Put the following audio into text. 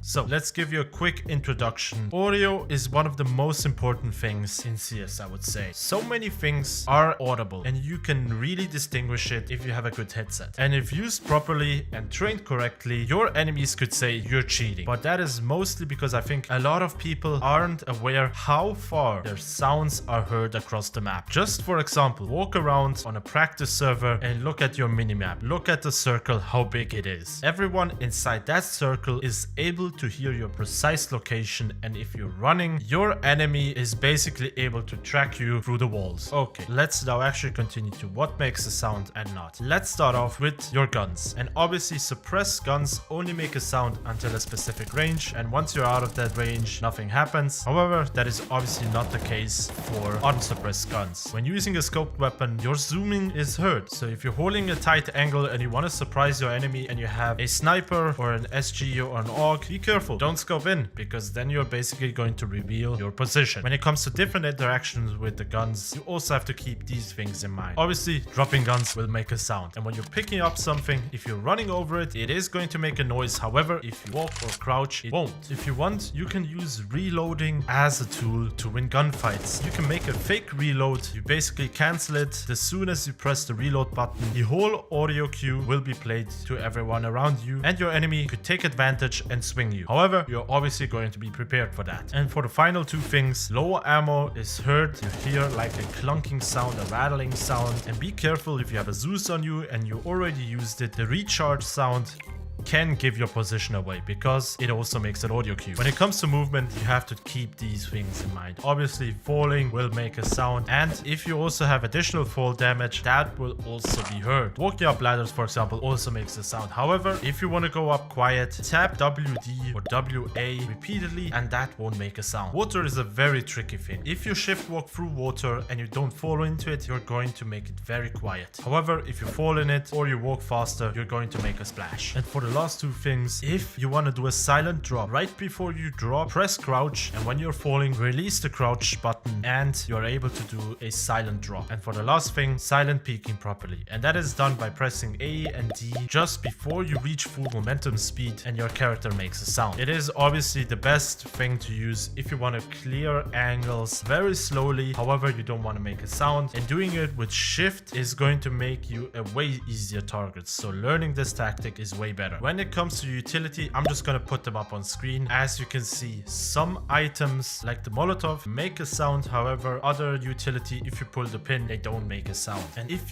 So let's give you a quick introduction. Audio is one of the most important things in CS, I would say. So many things are audible and you can really distinguish it if you have a good headset. And if used properly and trained correctly, your enemies could say you're cheating. But that is mostly because I think a lot of people aren't aware how far their sounds are heard across the map. Just for example, walk around on a practice server and look at your minimap. Look at the circle, how big it is. Everyone inside that circle is able to hear your precise location, and if you're running, your enemy is basically able to track you through the walls. Okay, let's now actually continue to what makes a sound and not. Let's start off with your guns. And obviously suppressed guns only make a sound until a specific range, and once you're out of that range, nothing happens. However, that is obviously not the case for unsuppressed guns. When using a scoped weapon, your zooming is heard. So if you're holding a tight angle and you want to surprise your enemy and you have a sniper or an SG or an AUG, be careful, don't scope in, because then you're basically going to reveal your position. When it comes to different interactions with the guns, you also have to keep these things in mind. Obviously, dropping guns will make a sound, and when you're picking up something, if you're running over it, it is going to make a noise. However, if you walk or crouch, it won't. If you want, you can use reloading as a tool to win gunfights. You can make a fake reload. You basically cancel it. As soon as you press the reload button, the whole audio cue will be played to everyone around you, and your enemy could take advantage and swing you. However, you're obviously going to be prepared for that. And for the final two things, low ammo is heard. You hear like a clunking sound, a rattling sound, and be careful if you have a Zeus on you and you already used it. The recharge sound can give your position away because it also makes an audio cue. When it comes to movement, you have to keep these things in mind. Obviously, falling will make a sound, and if you also have additional fall damage, that will also be heard. Walking up ladders, for example, also makes a sound. However, if you want to go up quiet, tap WD or WA repeatedly and that won't make a sound. Water is a very tricky thing. If you shift walk through water and you don't fall into it, you're going to make it very quiet. However, if you fall in it or you walk faster, you're going to make a splash. And for the last two things, if you want to do a silent drop, right before you drop, press crouch, and when you're falling, release the crouch button and you're able to do a silent drop. And for the last thing, silent peeking properly, and that is done by pressing A and D just before you reach full momentum speed and your character makes a sound. It is obviously the best thing to use if you want to clear angles very slowly. However, you don't want to make a sound, and doing it with shift is going to make you a way easier target. So learning this tactic is way better. When it comes to utility, I'm just going to put them up on screen. As you can see, some items like the Molotov make a sound. However, other utility, if you pull the pin, they don't make a sound. And if